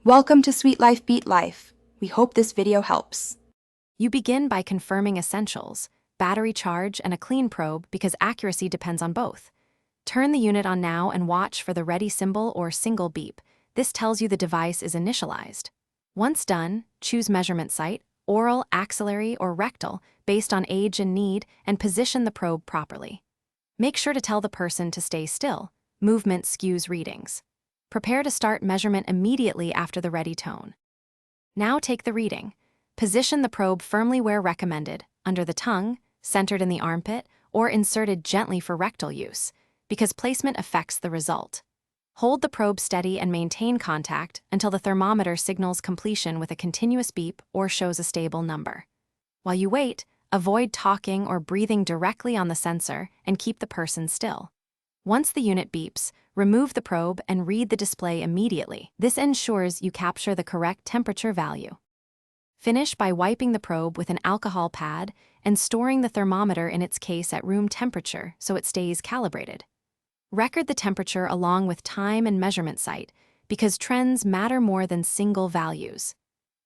Welcome to Sweet Life Beat Life. We hope this video helps. You begin by confirming essentials, battery charge, and a clean probe because accuracy depends on both. Turn the unit on now and watch for the ready symbol or single beep. This tells you the device is initialized. Once done, choose measurement site, oral, axillary, or rectal, based on age and need, and position the probe properly. Make sure to tell the person to stay still. Movement skews readings. Prepare to start measurement immediately after the ready tone. Now take the reading. Position the probe firmly where recommended, under the tongue, centered in the armpit, or inserted gently for rectal use, because placement affects the result. Hold the probe steady and maintain contact until the thermometer signals completion with a continuous beep or shows a stable number. While you wait, avoid talking or breathing directly on the sensor and keep the person still. Once the unit beeps, remove the probe and read the display immediately. This ensures you capture the correct temperature value. Finish by wiping the probe with an alcohol pad and storing the thermometer in its case at room temperature so it stays calibrated. Record the temperature along with time and measurement site because trends matter more than single values.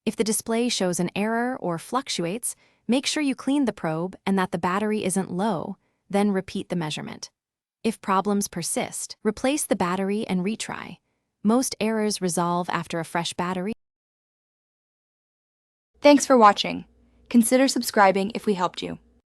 If the display shows an error or fluctuates, make sure you clean the probe and that the battery isn't low, then repeat the measurement. If problems persist, replace the battery and retry. Most errors resolve after a fresh battery. Thanks for watching. Consider subscribing if we helped you.